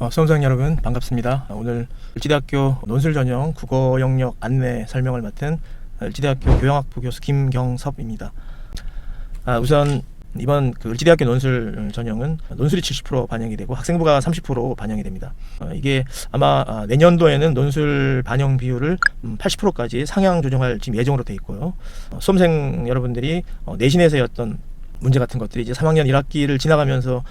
수험생 여러분 반갑습니다. 오늘 을지대학교 논술 전형 국어 영역 안내 설명을 맡은 을지대학교 교양학부 교수 김경섭입니다. 우선 이번 을지대학교 논술 전형은 논술이 70% 반영이 되고 학생부가 30% 반영이 됩니다. 이게 아마 내년도에는 논술 반영 비율을 80%까지 상향 조정할 지금 예정으로 돼 있고요. 수험생 여러분들이 내신에서의 어떤 문제 같은 것들이 이제 3학년 1학기를 지나가면서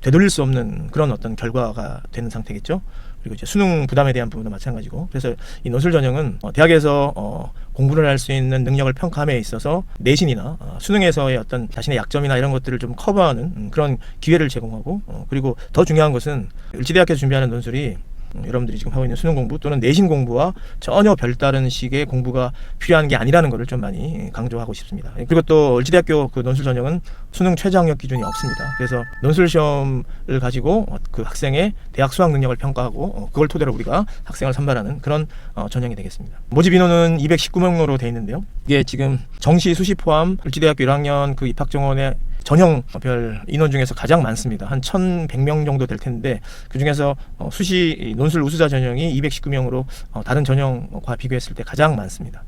되돌릴 수 없는 그런 어떤 결과가 되는 상태겠죠. 그리고 이제 수능 부담에 대한 부분도 마찬가지고, 그래서 이 논술 전형은 대학에서 공부를 할 수 있는 능력을 평가함에 있어서 내신이나 수능에서의 어떤 자신의 약점이나 이런 것들을 좀 커버하는 그런 기회를 제공하고, 그리고 더 중요한 것은 을지대학교에서 준비하는 논술이 여러분들이 지금 하고 있는 수능 공부 또는 내신 공부와 전혀 별다른 식의 공부가 필요한 게 아니라는 것을 좀 많이 강조하고 싶습니다. 그리고 또 을지대학교 그 논술 전형은 수능 최저 학력 기준이 없습니다. 그래서 논술 시험을 가지고 그 학생의 대학 수학 능력을 평가하고 그걸 토대로 우리가 학생을 선발하는 그런 전형이 되겠습니다. 모집 인원은 219명으로 되어 있는데요. 이게 지금 정시 수시 포함 을지대학교 1학년 그 입학 정원의 전형별 인원 중에서 가장 많습니다. 한 1,100명 정도 될 텐데, 그 중에서 수시 논술 우수자 전형이 219명으로 다른 전형과 비교했을 때 가장 많습니다.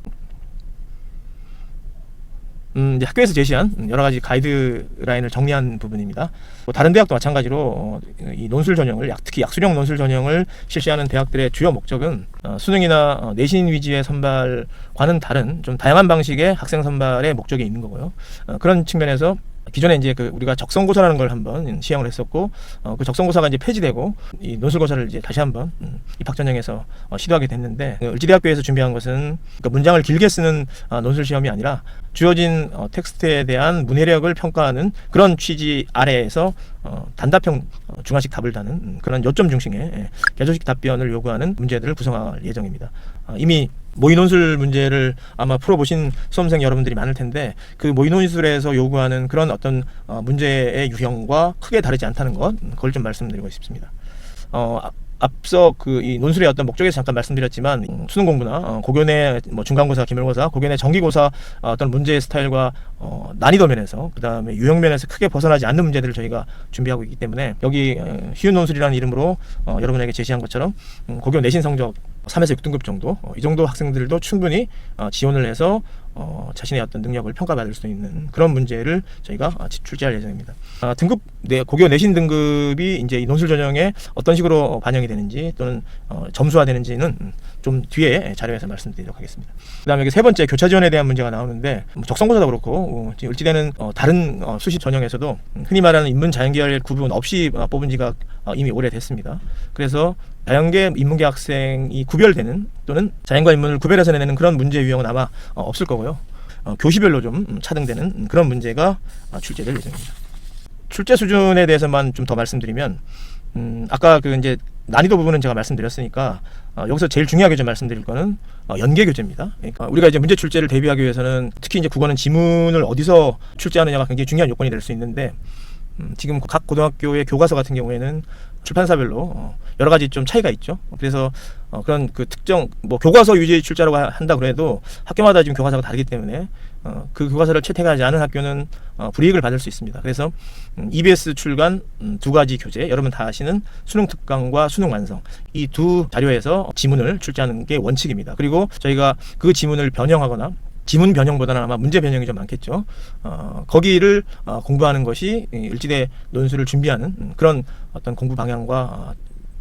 이제 학교에서 제시한 여러 가지 가이드라인을 정리한 부분입니다. 다른 대학도 마찬가지로 이 논술 전형을 특히 약수령 논술 전형을 실시하는 대학들의 주요 목적은 수능이나 내신 위주의 선발과는 다른 좀 다양한 방식의 학생 선발의 목적이 있는 거고요. 그런 측면에서 기존에 이제 우리가 적성고사라는 걸 한번 시행을 했었고, 그 적성고사가 이제 폐지되고 이 논술고사를 이제 다시 한번 입학 전형에서 시도하게 됐는데, 을지대학교에서 준비한 것은 그러니까 문장을 길게 쓰는 논술 시험이 아니라 주어진 텍스트에 대한 문해력을 평가하는 그런 취지 아래에서 단답형 중화식 답을 다는 그런 요점 중심의 개조식 답변을 요구하는 문제들을 구성할 예정입니다. 이미 모의논술 문제를 아마 풀어보신 수험생 여러분들이 많을 텐데, 그 모의논술에서 요구하는 그런 어떤 문제의 유형과 크게 다르지 않다는 것, 그걸 좀 말씀드리고 싶습니다. 앞서 이 논술의 어떤 목적에서 잠깐 말씀드렸지만, 수능 공부나 고교내 중간고사, 기말고사, 고교내 정기고사 어떤 문제의 스타일과 난이도 면에서, 그 다음에 유형 면에서 크게 벗어나지 않는 문제들을 저희가 준비하고 있기 때문에, 여기 쉬운 논술이라는 이름으로 여러분에게 제시한 것처럼 고교 내신 성적 3에서 6등급 정도, 이 정도 학생들도 충분히 지원을 해서 자신의 어떤 능력을 평가받을 수 있는 그런 문제를 저희가 출제할 예정입니다. 고교 내신 등급이 이제 이 논술 전형에 어떤 식으로 반영이 되는지 또는 점수화되는지는 좀 뒤에 자료에서 말씀드리도록 하겠습니다. 그다음에 여기 세 번째 교차 지원에 대한 문제가 나오는데, 적성고사도 그렇고 을지대는 다른 수시 전형에서도 흔히 말하는 인문 자연계열 구분 없이 뽑은 지가 이미 오래됐습니다. 그래서 자연계 인문계 학생이 구별되는 또는 자연과 인문을 구별해서 내는 그런 문제 유형은 아마 없을 거고요. 교시별로 좀 차등되는 그런 문제가 출제될 예정입니다. 출제 수준에 대해서만 좀 더 말씀드리면, 아까 이제 난이도 부분은 제가 말씀드렸으니까 여기서 제일 중요하게 좀 말씀드릴 거는 연계 교재입니다. 그러니까 우리가 이제 문제 출제를 대비하기 위해서는 특히 이제 국어는 지문을 어디서 출제하느냐가 굉장히 중요한 요건이 될 수 있는데, 지금 각 고등학교의 교과서 같은 경우에는 출판사별로 여러 가지 좀 차이가 있죠. 그래서 그런 특정 교과서 위주의 출제라고 한다 그래도 학교마다 지금 교과서가 다르기 때문에 그 교과서를 채택하지 않은 학교는 불이익을 받을 수 있습니다. 그래서 EBS 출간 두 가지 교재, 여러분 다 아시는 수능 특강과 수능 완성, 이 두 자료에서 지문을 출제하는 게 원칙입니다. 그리고 저희가 그 지문을 변형하거나, 지문 변형보다는 아마 문제 변형이 좀 많겠죠. 거기를 공부하는 것이 을지대 논술을 준비하는 그런 어떤 공부 방향과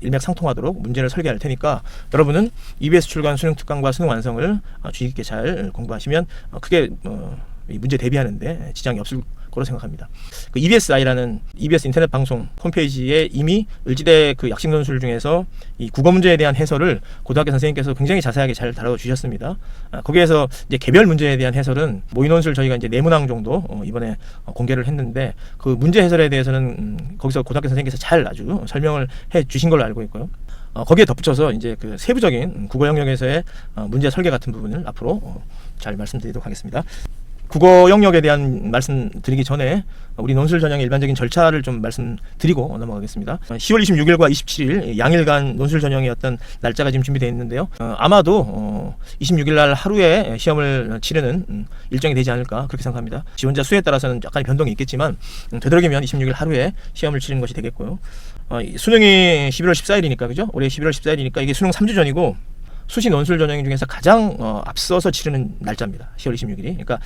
일맥상통하도록 문제를 설계할 테니까, 여러분은 EBS 출간 수능 특강과 수능 완성을 주의 깊게 잘 공부하시면 크게 이 문제 대비하는데 지장이 없을 거로 생각합니다. 그 EBSI라는 EBS 인터넷 방송 홈페이지에 이미 을지대 약식 논술 중에서 이 국어 문제에 대한 해설을 고등학교 선생님께서 굉장히 자세하게 잘 다뤄주셨습니다. 거기에서 이제 개별 문제에 대한 해설은 모의 논술 저희가 이제 4문항 정도 이번에 공개를 했는데, 그 문제 해설에 대해서는 거기서 고등학교 선생님께서 잘 아주 설명을 해 주신 걸로 알고 있고요. 거기에 덧붙여서 이제 세부적인 국어 영역에서의 문제 설계 같은 부분을 앞으로 잘 말씀드리도록 하겠습니다. 국어 영역에 대한 말씀 드리기 전에 우리 논술 전형의 일반적인 절차를 좀 말씀드리고 넘어가겠습니다. 10월 26일과 27일 양일간 논술 전형의 어떤 날짜가 지금 준비되어 있는데요. 아마도 26일 날 하루에 시험을 치르는 일정이 되지 않을까 그렇게 생각합니다. 지원자 수에 따라서는 약간의 변동이 있겠지만 되도록이면 26일 하루에 시험을 치르는 것이 되겠고요. 수능이 11월 14일이니까 그죠? 올해 11월 14일이니까 이게 수능 3주 전이고 수시 논술 전형 중에서 가장 앞서서 치르는 날짜입니다. 10월 26일이. 그러니까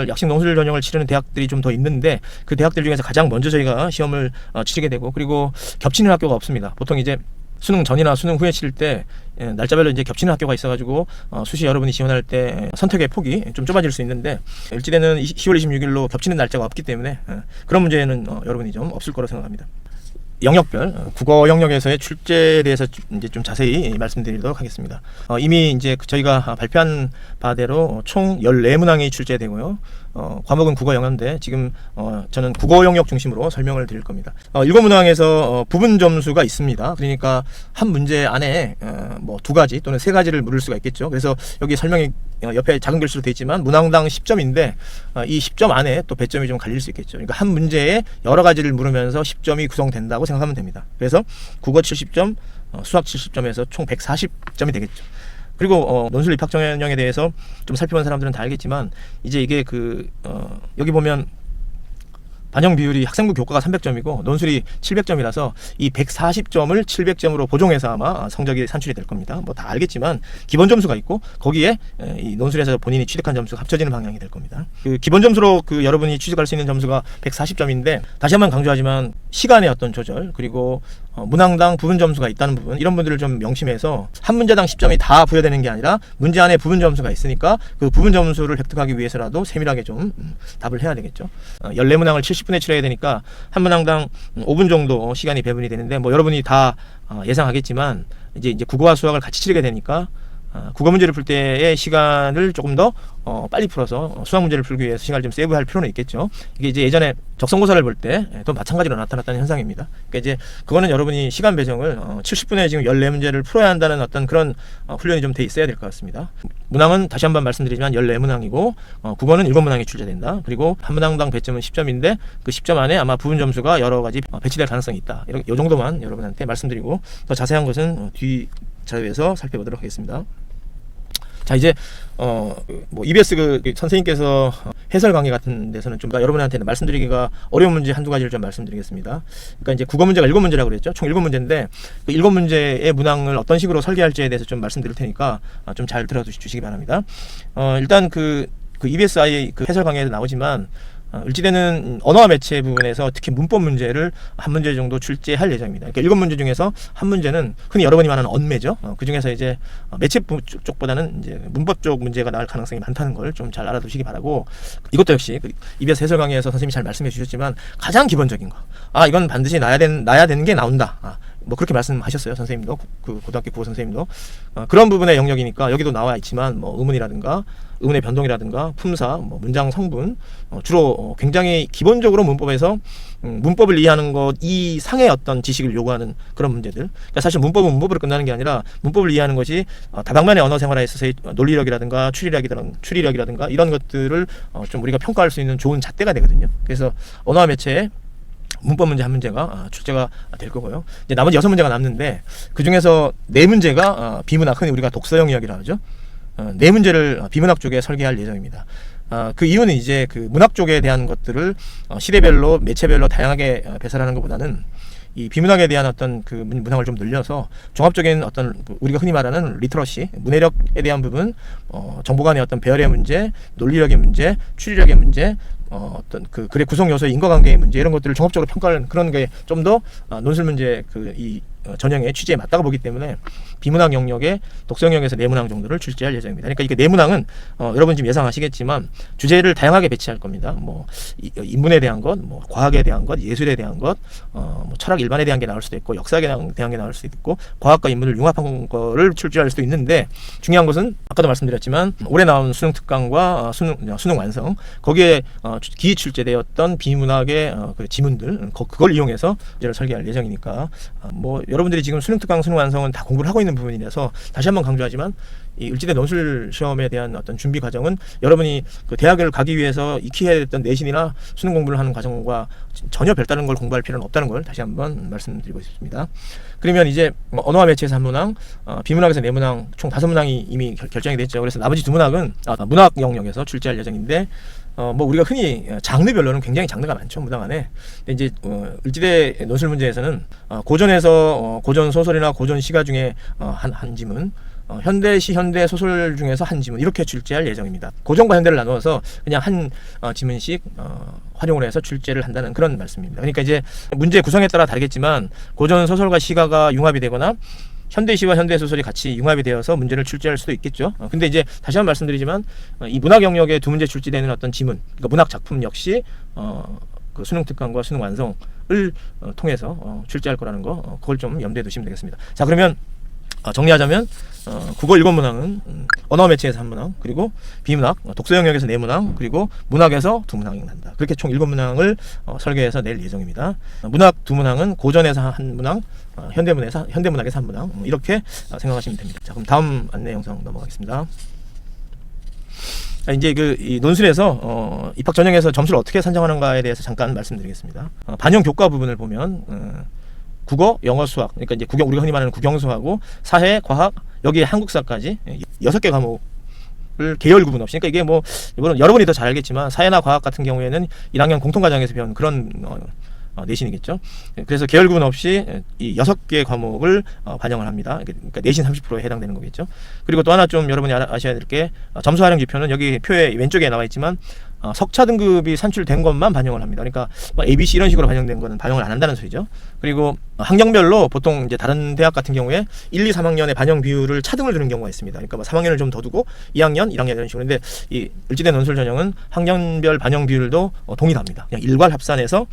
약식 논술 전형을 치르는 대학들이 좀 더 있는데 그 대학들 중에서 가장 먼저 저희가 시험을 치르게 되고 그리고 겹치는 학교가 없습니다. 보통 이제 수능 전이나 수능 후에 치를 때 날짜별로 이제 겹치는 학교가 있어가지고 수시 여러분이 지원할 때 선택의 폭이 좀 좁아질 수 있는데 일지대는 10월 26일로 겹치는 날짜가 없기 때문에 그런 문제는 여러분이 좀 없을 거라고 생각합니다. 영역별 국어 영역에서의 출제에 대해서 이제 좀 자세히 말씀드리도록 하겠습니다. 이미 이제 저희가 발표한 바대로 총 14문항이 출제되고요. 과목은 국어 영어인데 지금 저는 국어 영역 중심으로 설명을 드릴 겁니다. 7문항에서 부분 점수가 있습니다. 그러니까 한 문제 안에 뭐 2가지 또는 3가지를 물을 수가 있겠죠. 그래서 여기 설명이 옆에 작은 글씨로 되어 있지만 문항당 10점인데 이 10점 안에 또 배점이 좀 갈릴 수 있겠죠. 그러니까 한 문제에 여러 가지를 물으면서 10점이 구성된다고 생각하면 됩니다. 그래서 국어 70점, 수학 70점에서 총 140점이 되겠죠. 그리고 논술 입학 전형에 대해서 좀 살펴본 사람들은 다 알겠지만 이제 이게 여기 보면 반영 비율이 학생부 교과가 300점이고 논술이 700점이라서 이 140점을 700점으로 보정해서 아마 성적이 산출이 될 겁니다. 뭐 다 알겠지만 기본 점수가 있고 거기에 이 논술에서 본인이 취득한 점수가 합쳐지는 방향이 될 겁니다. 그 기본 점수로 여러분이 취득할 수 있는 점수가 140점인데 다시 한번 강조하지만 시간의 어떤 조절 그리고 문항당 부분 점수가 있다는 부분 이런 분들을 좀 명심해서 한 문제당 10점이 다 부여되는 게 아니라 문제 안에 부분 점수가 있으니까 그 부분 점수를 획득하기 위해서라도 세밀하게 좀 답을 해야 되겠죠. 14문항을 70분에 치러야 되니까 한 문항당 5분 정도 시간이 배분이 되는데 뭐 여러분이 다 예상하겠지만 이제 국어와 수학을 같이 치르게 되니까 국어 문제를 풀 때의 시간을 조금 더 빨리 풀어서 수학 문제를 풀기 위해서 시간을 좀 세이브할 필요는 있겠죠. 이게 이제 예전에 적성고사를 볼 때도 마찬가지로 나타났다는 현상입니다. 그러니까 이제 그거는 여러분이 시간 배정을 70분에 지금 14문제를 풀어야 한다는 어떤 그런 훈련이 좀 돼 있어야 될 것 같습니다. 문항은 다시 한번 말씀드리지만 14문항이고 국어는 7문항이 출제된다. 그리고 한 문항당 배점은 10점인데 그 10점 안에 아마 부분 점수가 여러 가지 배치될 가능성이 있다. 이 정도만 여러분한테 말씀드리고 더 자세한 것은 뒤 자료에서 살펴보도록 하겠습니다. 자 이제 뭐 EBS 선생님께서 해설 강의 같은 데서는 좀 여러분한테는 말씀드리기가 어려운 문제 한두 가지를 좀 말씀드리겠습니다. 그러니까 이제 국어 문제가 7문제라고 그랬죠. 총 7문제인데 그 7문제의 문항을 어떤 식으로 설계할지에 대해서 좀 말씀드릴 테니까 좀 잘 들어주시기 바랍니다. 일단 그 EBSI 해설 강의에도 나오지만 일지대는 언어와 매체 부분에서 특히 문법 문제를 한 문제 정도 출제할 예정입니다. 그러니까 7문제 중에서 한 문제는 흔히 여러분이 말하는 언매죠. 그 중에서 이제 매체 쪽보다는 이제 문법 쪽 문제가 나올 가능성이 많다는 걸 좀 잘 알아두시기 바라고 이것도 역시 EBS 해설 강의에서 선생님이 잘 말씀해 주셨지만 가장 기본적인 거. 이건 반드시 나야 되는 게 나온다. 뭐 그렇게 말씀하셨어요. 선생님도 그 고등학교 국어 선생님도 그런 부분의 영역이니까 여기도 나와 있지만 뭐 의문이라든가 의문의 변동이라든가 품사, 뭐 문장 성분 주로 굉장히 기본적으로 문법에서 문법을 이해하는 것 이상의 어떤 지식을 요구하는 그런 문제들. 그러니까 사실 문법은 문법으로 끝나는 게 아니라 문법을 이해하는 것이 다방면의 언어 생활에 있어서의 논리력이라든가 추리력이라든가 이런 것들을 좀 우리가 평가할 수 있는 좋은 잣대가 되거든요. 그래서 언어와 매체에 문법 문제 한 문제가 출제가 될 거고요. 이제 나머지 6문제가 남는데 그 중에서 4문제가 비문학, 흔히 우리가 독서형 이야기라 하죠. 4문제를 비문학 쪽에 설계할 예정입니다. 그 이유는 이제 그 문학 쪽에 대한 것들을 시대별로 매체별로 다양하게 배설하는 것보다는 이 비문학에 대한 어떤 그 문항을 좀 늘려서 종합적인 어떤 우리가 흔히 말하는 리터러시, 문해력에 대한 부분, 정보 간의 어떤 배열의 문제, 논리력의 문제, 추리력의 문제, 어떤 그 글의 구성 요소의 인과관계의 문제 이런 것들을 종합적으로 평가하는 그런 게 좀 더 논술 문제 이 전형의 취지에 맞다고 보기 때문에 비문학 영역의 독서 영역에서 4문항 정도를 출제할 예정입니다. 그러니까 이게 4문항은 여러분 지금 예상하시겠지만 주제를 다양하게 배치할 겁니다. 뭐 인문에 대한 것, 뭐 과학에 대한 것, 예술에 대한 것, 뭐 철학 일반에 대한 게 나올 수도 있고 역사에 대한 게 나올 수도 있고 과학과 인문을 융합한 거를 출제할 수도 있는데 중요한 것은 아까도 말씀드렸지만 올해 나온 수능 특강과 수능 완성 거기에 기이 출제되었던 비문학의 그 지문들 그걸 이용해서 문제를 설계할 예정이니까 뭐 여러분들이 지금 수능 특강 수능 완성은 다 공부를 하고 있는 부분이라서 다시 한번 강조하지만 이 일지대 논술 시험에 대한 어떤 준비 과정은 여러분이 그 대학을 가기 위해서 익혀야 했던 내신이나 수능 공부를 하는 과정과 전혀 별다른 걸 공부할 필요는 없다는 걸 다시 한번 말씀드리고 싶습니다. 그러면 이제 언어와 매체에서 1문항, 비문학에서 4문항, 총 5문항이 이미 결정이 됐죠. 그래서 나머지 2문항은 문학 영역에서 출제할 예정인데 뭐 우리가 흔히 장르별로는 굉장히 장르가 많죠, 문학 안에. 근데 이제 을지대 논술 문제에서는 고전에서 고전 소설이나 고전 시가 중에 한 지문, 현대시 현대 소설 중에서 한 지문 이렇게 출제할 예정입니다. 고전과 현대를 나누어서 그냥 한 지문씩 활용을 해서 출제를 한다는 그런 말씀입니다. 그러니까 이제 문제 구성에 따라 다르겠지만 고전 소설과 시가가 융합이 되거나 현대시와 현대소설이 같이 융합이 되어서 문제를 출제할 수도 있겠죠. 근데 이제 다시 한번 말씀드리지만 이 문학 영역에 두 문제 출제되는 어떤 지문, 그러니까 문학 작품 역시 그 수능 특강과 수능 완성을 통해서 출제할 거라는 거, 그걸 좀 염두에 두시면 되겠습니다. 자, 그러면 정리하자면 국어 7문항은 언어 매체에서 1문항, 그리고 비문학, 독서 영역에서 4문항, 그리고 문학에서 2문항이 난다. 그렇게 총 7문항을 설계해서 낼 예정입니다. 문학 2문항은 고전에서 1문항, 현대문학에서 1문항, 이렇게 생각하시면 됩니다. 자, 그럼 다음 안내 영상 넘어가겠습니다. 이제 이 논술에서 입학 전형에서 점수를 어떻게 산정하는가에 대해서 잠깐 말씀드리겠습니다. 반영 교과 부분을 보면 국어, 영어, 수학, 그러니까 이제 우리가 흔히 말하는 국영수하고 사회, 과학, 여기에 한국사까지 6개 과목을 계열 구분 없이, 그러니까 이게 뭐 여러분이 더 잘 알겠지만 사회나 과학 같은 경우에는 1학년 공통과정에서 배운 그런 내신이겠죠. 그래서 계열 구분 없이 이 6개 과목을 반영을 합니다. 그러니까 내신 30%에 해당되는 거겠죠. 그리고 또 하나 좀 여러분이 아셔야 될 게 점수 활용 지표는 여기 표에 왼쪽에 나와 있지만 석차 등급이 산출된 것만 반영을 합니다. 그러니까 A, B, C 이런 식으로 반영된 거는 반영을 안 한다는 소리죠. 그리고 학년별로 보통 이제 다른 대학 같은 경우에 1, 2, 3학년의 반영 비율을 차등을 두는 경우가 있습니다. 그러니까 뭐 3학년을 좀 더 두고 2학년, 1학년 이런 식으로. 근데 이 을지대 논술 전형은 학년별 반영 비율도 동일합니다. 그냥 일괄 합산해서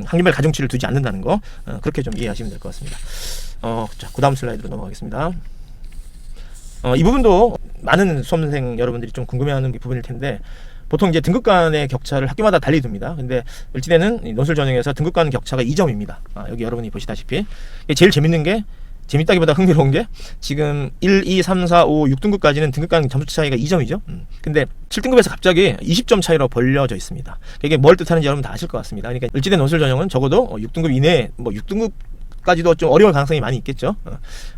학년별 가중치를 두지 않는다는 거, 그렇게 좀 이해하시면 될 것 같습니다. 자, 그 다음 슬라이드로 넘어가겠습니다. 이 부분도 많은 수험생 여러분들이 좀 궁금해하는 부분일 텐데, 보통 이제 등급 간의 격차를 학교마다 달리 둡니다. 근데 을지대는 논술 전형에서 등급 간 격차가 2점입니다. 여기 여러분이 보시다시피 제일 재밌는 게, 재밌다기보다 흥미로운 게, 지금 1, 2, 3, 4, 5, 6등급까지는 등급 간 점수 차이가 2점이죠. 근데 7등급에서 갑자기 20점 차이로 벌려져 있습니다. 이게 뭘 뜻하는지 여러분 다 아실 것 같습니다. 그러니까 을지대 논술 전형은 적어도 6등급 이내, 뭐 6등급 까지도 좀 어려울 가능성이 많이 있겠죠.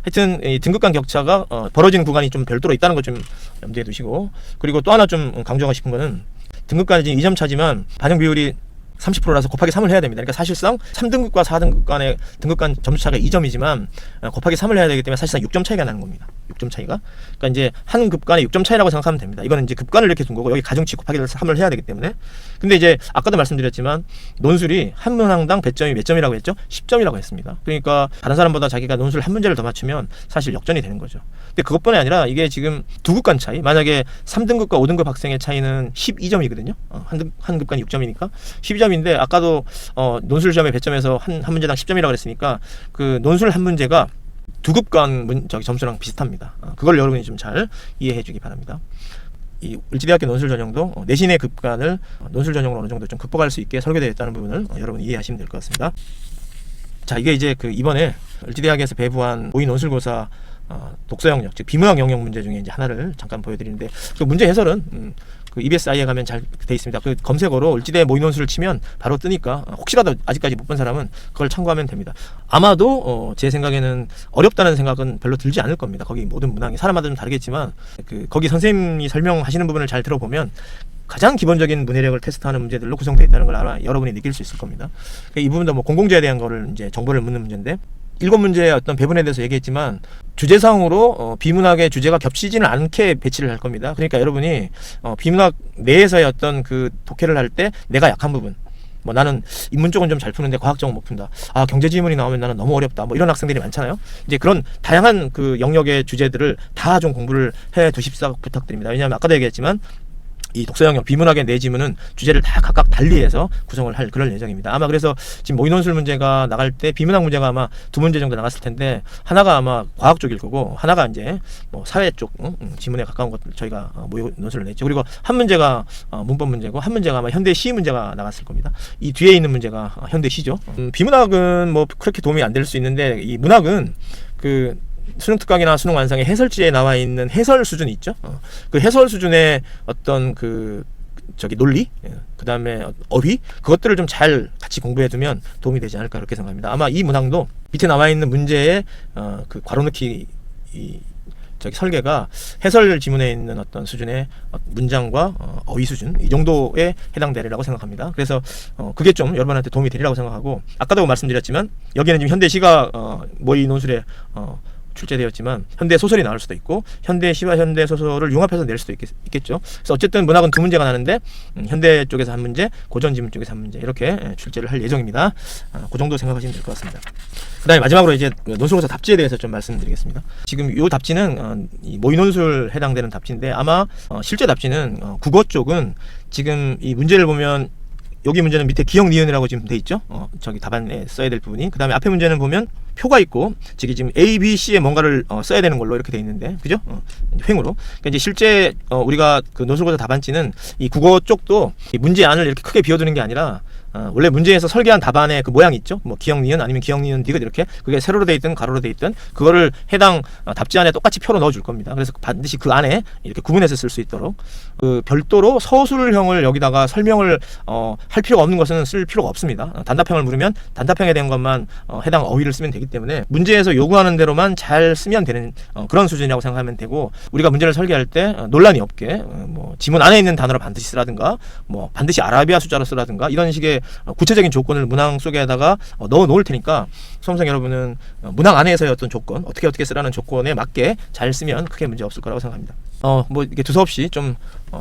하여튼 이 등급 간 격차가 벌어지는 구간이 좀 별도로 있다는 거 좀 염두에 두시고, 그리고 또 하나 좀 강조하고 싶은 거는 등급간이 지금 2점 차지만 반영 비율이 30%라서 곱하기 3을 해야 됩니다. 그러니까 사실상 3등급과 4등급 간의 등급 간 점수 차가 2점이지만 곱하기 3을 해야 되기 때문에 사실상 6점 차이가 나는 겁니다. 6점 차이가. 그러니까 이제 한 급간에 6점 차이라고 생각하면 됩니다. 이거는 이제 급간을 이렇게 둔 거고, 여기 가중치 곱하기 3을 해야 되기 때문에. 근데 이제 아까도 말씀드렸지만 논술이 한 문항당 배점이 몇 점이라고 했죠? 10점이라고 했습니다. 그러니까 다른 사람보다 자기가 논술 한 문제를 더 맞추면 사실 역전이 되는 거죠. 근데 그것뿐이 아니라 이게 지금 두 급간 차이, 만약에 3등급과 5등급 학생의 차이는 12점이거든요. 한 급간이 6점이니까 12점인데, 아까도 논술 시험의 배점에서 한 문제당 10점이라고 그랬으니까 그 논술 한 문제가 두 급간 점수랑 비슷합니다. 그걸 여러분이 좀 잘 이해해 주기 바랍니다. 이 을지대학교 논술 전형도 내신의 급간을 논술 전형으로 어느 정도 좀 극복할 수 있게 설계되어 있다는 부분을 여러분이 이해하시면 될 것 같습니다. 자, 이게 이제 그 이번에 을지대학에서 배부한 모의 논술고사 독서 영역, 즉 비문학 영역 문제 중에 이제 하나를 잠깐 보여드리는데, 그 문제 해설은 그 EBSI에 가면 잘 돼 있습니다. 그 검색어로 을지대 모의 논술을 치면 바로 뜨니까 혹시라도 아직까지 못 본 사람은 그걸 참고하면 됩니다. 아마도 제 생각에는 어렵다는 생각은 별로 들지 않을 겁니다. 거기 모든 문항이 사람마다 좀 다르겠지만 거기 선생님이 설명하시는 부분을 잘 들어보면 가장 기본적인 문해력을 테스트하는 문제들로 구성되어 있다는 걸 아마 여러분이 느낄 수 있을 겁니다. 이 부분도 뭐 공공재에 대한 거를 이제 정보를 묻는 문제인데, 7문제의 어떤 배분에 대해서 얘기했지만 주제상으로 비문학의 주제가 겹치지는 않게 배치를 할 겁니다. 그러니까 여러분이 비문학 내에서의 어떤 그 독해를 할 때 내가 약한 부분, 뭐 나는 인문 쪽은 좀 잘 푸는데 과학 쪽은 못 푼다, 경제 지문이 나오면 나는 너무 어렵다, 뭐 이런 학생들이 많잖아요. 이제 그런 다양한 그 영역의 주제들을 다 좀 공부를 해 두십사 부탁드립니다. 왜냐하면 아까도 얘기했지만 이 독서 영역 비문학의 네 지문은 주제를 다 각각 달리해서 구성을 할 그럴 예정입니다. 아마 그래서 지금 모의 논술 문제가 나갈 때 비문학 문제가 아마 2문제 정도 나갔을 텐데, 하나가 아마 과학 쪽일 거고 하나가 이제 뭐 사회 쪽 지문에 가까운 것들 저희가 모의 논술을 냈죠. 그리고 한 문제가 문법 문제고 한 문제가 아마 현대 시 문제가 나갔을 겁니다. 이 뒤에 있는 문제가 현대 시죠. 비문학은 뭐 그렇게 도움이 안 될 수 있는데, 이 문학은 그 수능 특강이나 수능 완성의 해설지에 나와 있는 해설 수준이 있죠. 그 해설 수준의 어떤 논리, 그 다음에 어휘, 그것들을 좀 잘 같이 공부해 두면 도움이 되지 않을까 그렇게 생각합니다. 아마 이 문항도 밑에 나와 있는 문제에 그 괄호넣기 설계가 해설 지문에 있는 어떤 수준의 문장과 어휘 수준 이 정도에 해당되리라고 생각합니다. 그래서 그게 좀 여러분한테 도움이 되리라고 생각하고, 아까도 말씀드렸지만 여기는 지금 현대시가 모의 논술에 출제되었지만 현대 소설이 나올 수도 있고 현대 시와 현대 소설을 융합해서 낼 수도 있겠죠. 그래서 어쨌든 문학은 두 문제가 나는데 현대 쪽에서 한 문제, 고전 지문 쪽에서 한 문제 이렇게 출제를 할 예정입니다. 그 정도 생각하시면 될 것 같습니다. 그다음에 마지막으로 이제 논술고사 답지에 대해서 좀 말씀드리겠습니다. 지금 이 답지는 이 모의 논술 해당되는 답지인데 아마 실제 답지는 국어 쪽은 지금 이 문제를 보면 여기 문제는 밑에 기역 니은이라고 지금 돼 있죠. 저기 답안에 써야 될 부분이. 그 다음에 앞에 문제는 보면 표가 있고 저기 지금 A, B, C에 뭔가를 써야 되는 걸로 이렇게 돼 있는데, 그죠? 횡으로. 그러니까 이제 실제 우리가 그 논술고사 답안지는 이 국어 쪽도 이 문제 안을 이렇게 크게 비워두는 게 아니라 원래 문제에서 설계한 답안의 그 모양이 있죠. 뭐 기역 니은 아니면 기역 니은 디귿 이렇게 그게 세로로 돼 있든 가로로 돼 있든 그거를 해당 답지 안에 똑같이 표로 넣어줄 겁니다. 그래서 반드시 그 안에 이렇게 구분해서 쓸 수 있도록 그 별도로 서술형을 여기다가 설명을 할 필요가 없는 것은 쓸 필요가 없습니다. 단답형을 물으면 단답형에 대한 것만 해당 어휘를 쓰면 되기 때문에 문제에서 요구하는 대로만 잘 쓰면 되는 그런 수준이라고 생각하면 되고, 우리가 문제를 설계할 때 논란이 없게 뭐 지문 안에 있는 단어로 반드시 쓰라든가 뭐 반드시 아라비아 숫자로 쓰라든가 이런 식의 구체적인 조건을 문항 속에다가 넣어 놓을 테니까 수험생 여러분은 문항 안에서의 어떤 조건, 어떻게 쓰라는 조건에 맞게 잘 쓰면 크게 문제 없을 거라고 생각합니다. 뭐 이렇게 두서없이 좀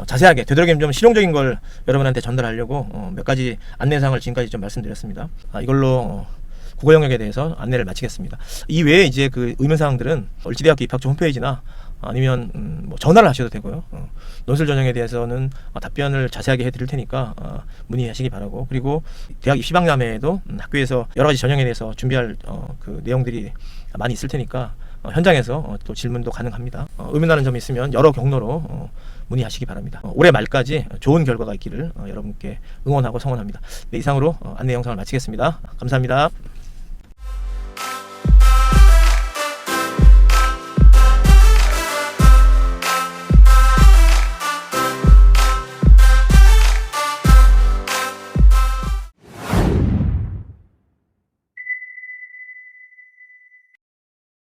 자세하게 되도록이면 좀 실용적인 걸 여러분한테 전달하려고 몇 가지 안내사항을 지금까지 좀 말씀드렸습니다. 이걸로 국어 영역에 대해서 안내를 마치겠습니다. 이 외에 이제 그 의문사항들은 을지대학교 입학처 홈페이지나 아니면 뭐 전화를 하셔도 되고요. 논술 전형에 대해서는 답변을 자세하게 해드릴 테니까 문의하시기 바라고, 그리고 대학 입시박람회에도 학교에서 여러 가지 전형에 대해서 준비할 그 내용들이 많이 있을 테니까 현장에서 또 질문도 가능합니다. 의문나는 점이 있으면 여러 경로로 문의하시기 바랍니다. 올해 말까지 좋은 결과가 있기를 여러분께 응원하고 성원합니다. 네, 이상으로 안내 영상을 마치겠습니다. 감사합니다.